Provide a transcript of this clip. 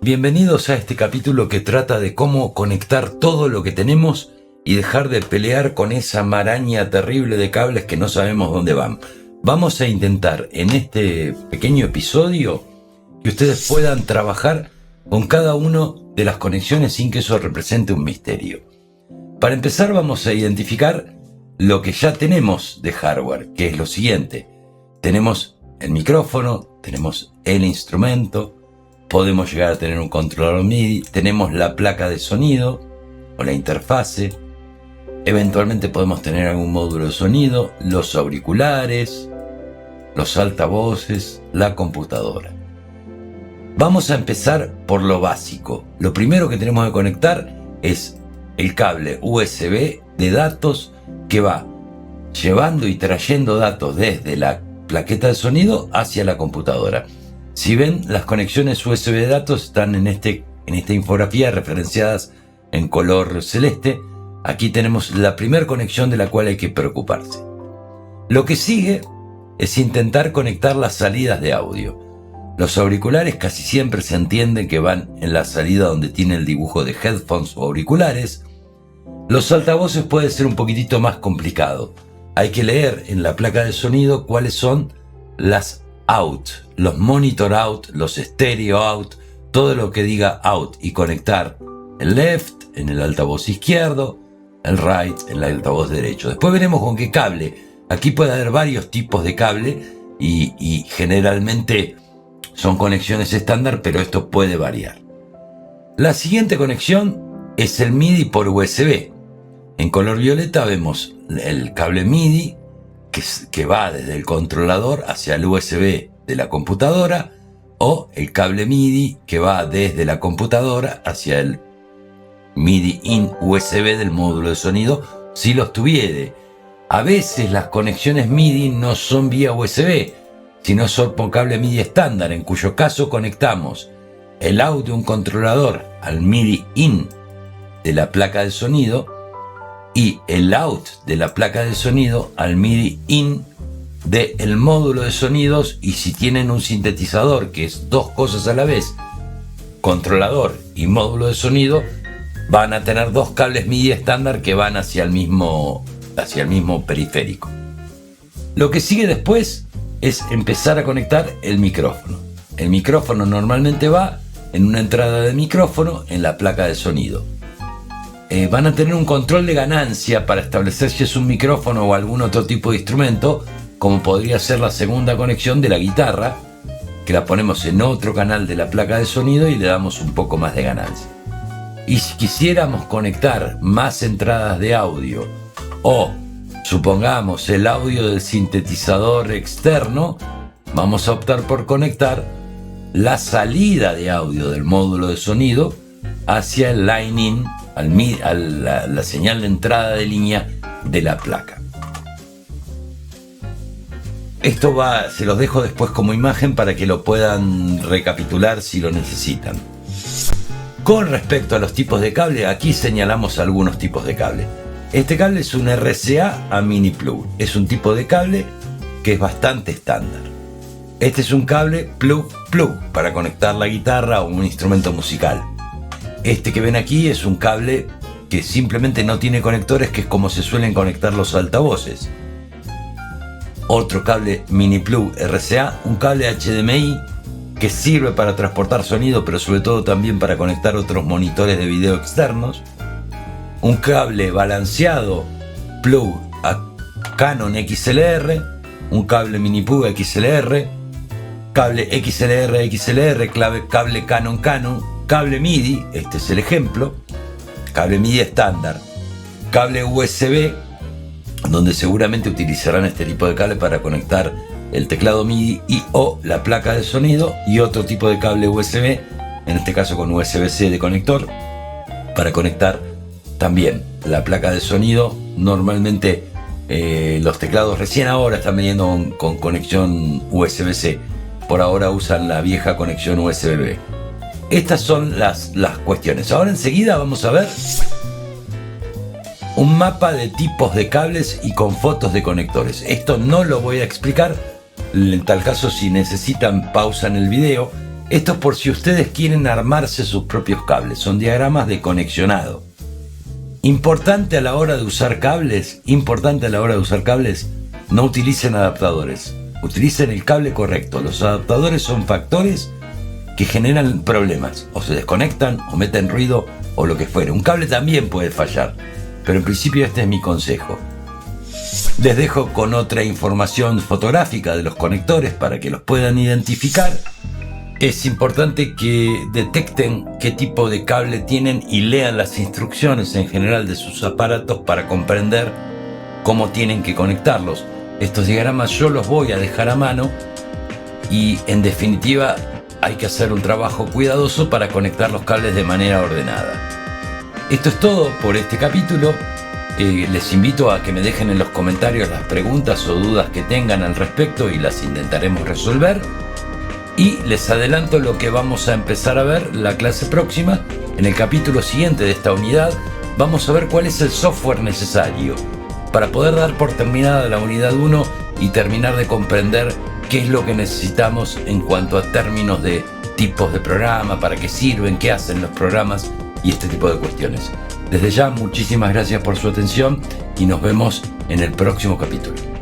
Bienvenidos a este capítulo que trata de cómo conectar todo lo que tenemos y dejar de pelear con esa maraña terrible de cables que no sabemos dónde van. Vamos a intentar en este pequeño episodio que ustedes puedan trabajar con cada una de las conexiones sin que eso represente un misterio. Para empezar vamos a identificar lo que ya tenemos de hardware, que es lo siguiente. Tenemos el micrófono, tenemos el instrumento, podemos llegar a tener un controlador MIDI, tenemos la placa de sonido o la interfase, eventualmente podemos tener algún módulo de sonido, los auriculares, los altavoces, la computadora. Vamos a empezar por lo básico. Lo primero que tenemos que conectar es el cable USB de datos que va llevando y trayendo datos desde la plaqueta de sonido hacia la computadora. Si ven, las conexiones USB de datos están en esta infografía referenciadas en color celeste. Aquí tenemos la primera conexión de la cual hay que preocuparse. Lo que sigue es intentar conectar las salidas de audio. Los auriculares casi siempre se entiende que van en la salida donde tiene el dibujo de headphones o auriculares. Los altavoces puede ser un poquitito más complicado. Hay que leer en la placa de sonido cuáles son las out, los monitor out, los stereo out, todo lo que diga out y conectar el left en el altavoz izquierdo, el right en el altavoz derecho. Después veremos con qué cable. Aquí puede haber varios tipos de cable y generalmente son conexiones estándar, pero esto puede variar. La siguiente conexión es el MIDI por USB. En color violeta vemos el cable MIDI que va desde el controlador hacia el USB de la computadora, o el cable MIDI que va desde la computadora hacia el MIDI in USB del módulo de sonido, si los tuviere. A veces las conexiones MIDI no son vía USB, sino son por cable MIDI estándar, en cuyo caso conectamos el out de un controlador al MIDI in de la placa de sonido y el out de la placa de sonido al MIDI in del módulo de sonidos. Y si tienen un sintetizador, que es dos cosas a la vez, controlador y módulo de sonido, van a tener dos cables MIDI estándar que van hacia el mismo periférico. Lo que sigue después es empezar a conectar el micrófono. El micrófono normalmente va en una entrada de micrófono en la placa de sonido. Van a tener un control de ganancia para establecer si es un micrófono o algún otro tipo de instrumento, como podría ser la segunda conexión de la guitarra, que la ponemos en otro canal de la placa de sonido y le damos un poco más de ganancia. Y si quisiéramos conectar más entradas de audio, o supongamos el audio del sintetizador externo, vamos a optar por conectar la salida de audio del módulo de sonido hacia el line-in, la señal de entrada de línea de la placa. Esto se los dejo después como imagen para que lo puedan recapitular si lo necesitan. Con respecto a los tipos de cable, aquí señalamos algunos tipos de cable. Este cable es un RCA a mini plug. Es un tipo de cable que es bastante estándar. Este es un cable plug para conectar la guitarra o un instrumento musical. Este que ven aquí es un cable que simplemente no tiene conectores, que es como se suelen conectar los altavoces. Otro cable mini plug RCA, un cable HDMI que sirve para transportar sonido, pero sobre todo también para conectar otros monitores de video externos. Un cable balanceado plug a Canon XLR, un cable mini plug XLR, cable XLR, cable Canon, cable MIDI, este es el ejemplo, cable MIDI estándar, cable USB, donde seguramente utilizarán este tipo de cable para conectar el teclado MIDI y o la placa de sonido, y otro tipo de cable USB, en este caso con USB-C de conector, para conectar también la placa de sonido. Normalmente los teclados recién ahora están viniendo con conexión USB-C, por ahora usan la vieja conexión USB-B. Estas son las cuestiones. Ahora enseguida vamos a ver un mapa de tipos de cables y con fotos de conectores. Esto no lo voy a explicar. En tal caso, si necesitan, pausan el video Esto es por si ustedes quieren armarse sus propios cables. Son diagramas de conexionado. Importante a la hora de usar cables, no utilicen adaptadores. Utilicen el cable correcto. Los adaptadores son factores que generan problemas. O se desconectan, o meten ruido, o lo que fuere. Un cable también puede fallar. Pero en principio este es mi consejo. Les dejo con otra información fotográfica de los conectores para que los puedan identificar. Es importante que detecten qué tipo de cable tienen y lean las instrucciones en general de sus aparatos para comprender cómo tienen que conectarlos. Estos diagramas yo los voy a dejar a mano y en definitiva hay que hacer un trabajo cuidadoso para conectar los cables de manera ordenada. Esto es todo por este capítulo. Les invito a que me dejen en los comentarios las preguntas o dudas que tengan al respecto y las intentaremos resolver. Y les adelanto lo que vamos a empezar a ver la clase próxima. En el capítulo siguiente de esta unidad vamos a ver cuál es el software necesario para poder dar por terminada la unidad 1 y terminar de comprender qué es lo que necesitamos en cuanto a términos de tipos de programa, para qué sirven, qué hacen los programas y este tipo de cuestiones. Desde ya, muchísimas gracias por su atención y nos vemos en el próximo capítulo.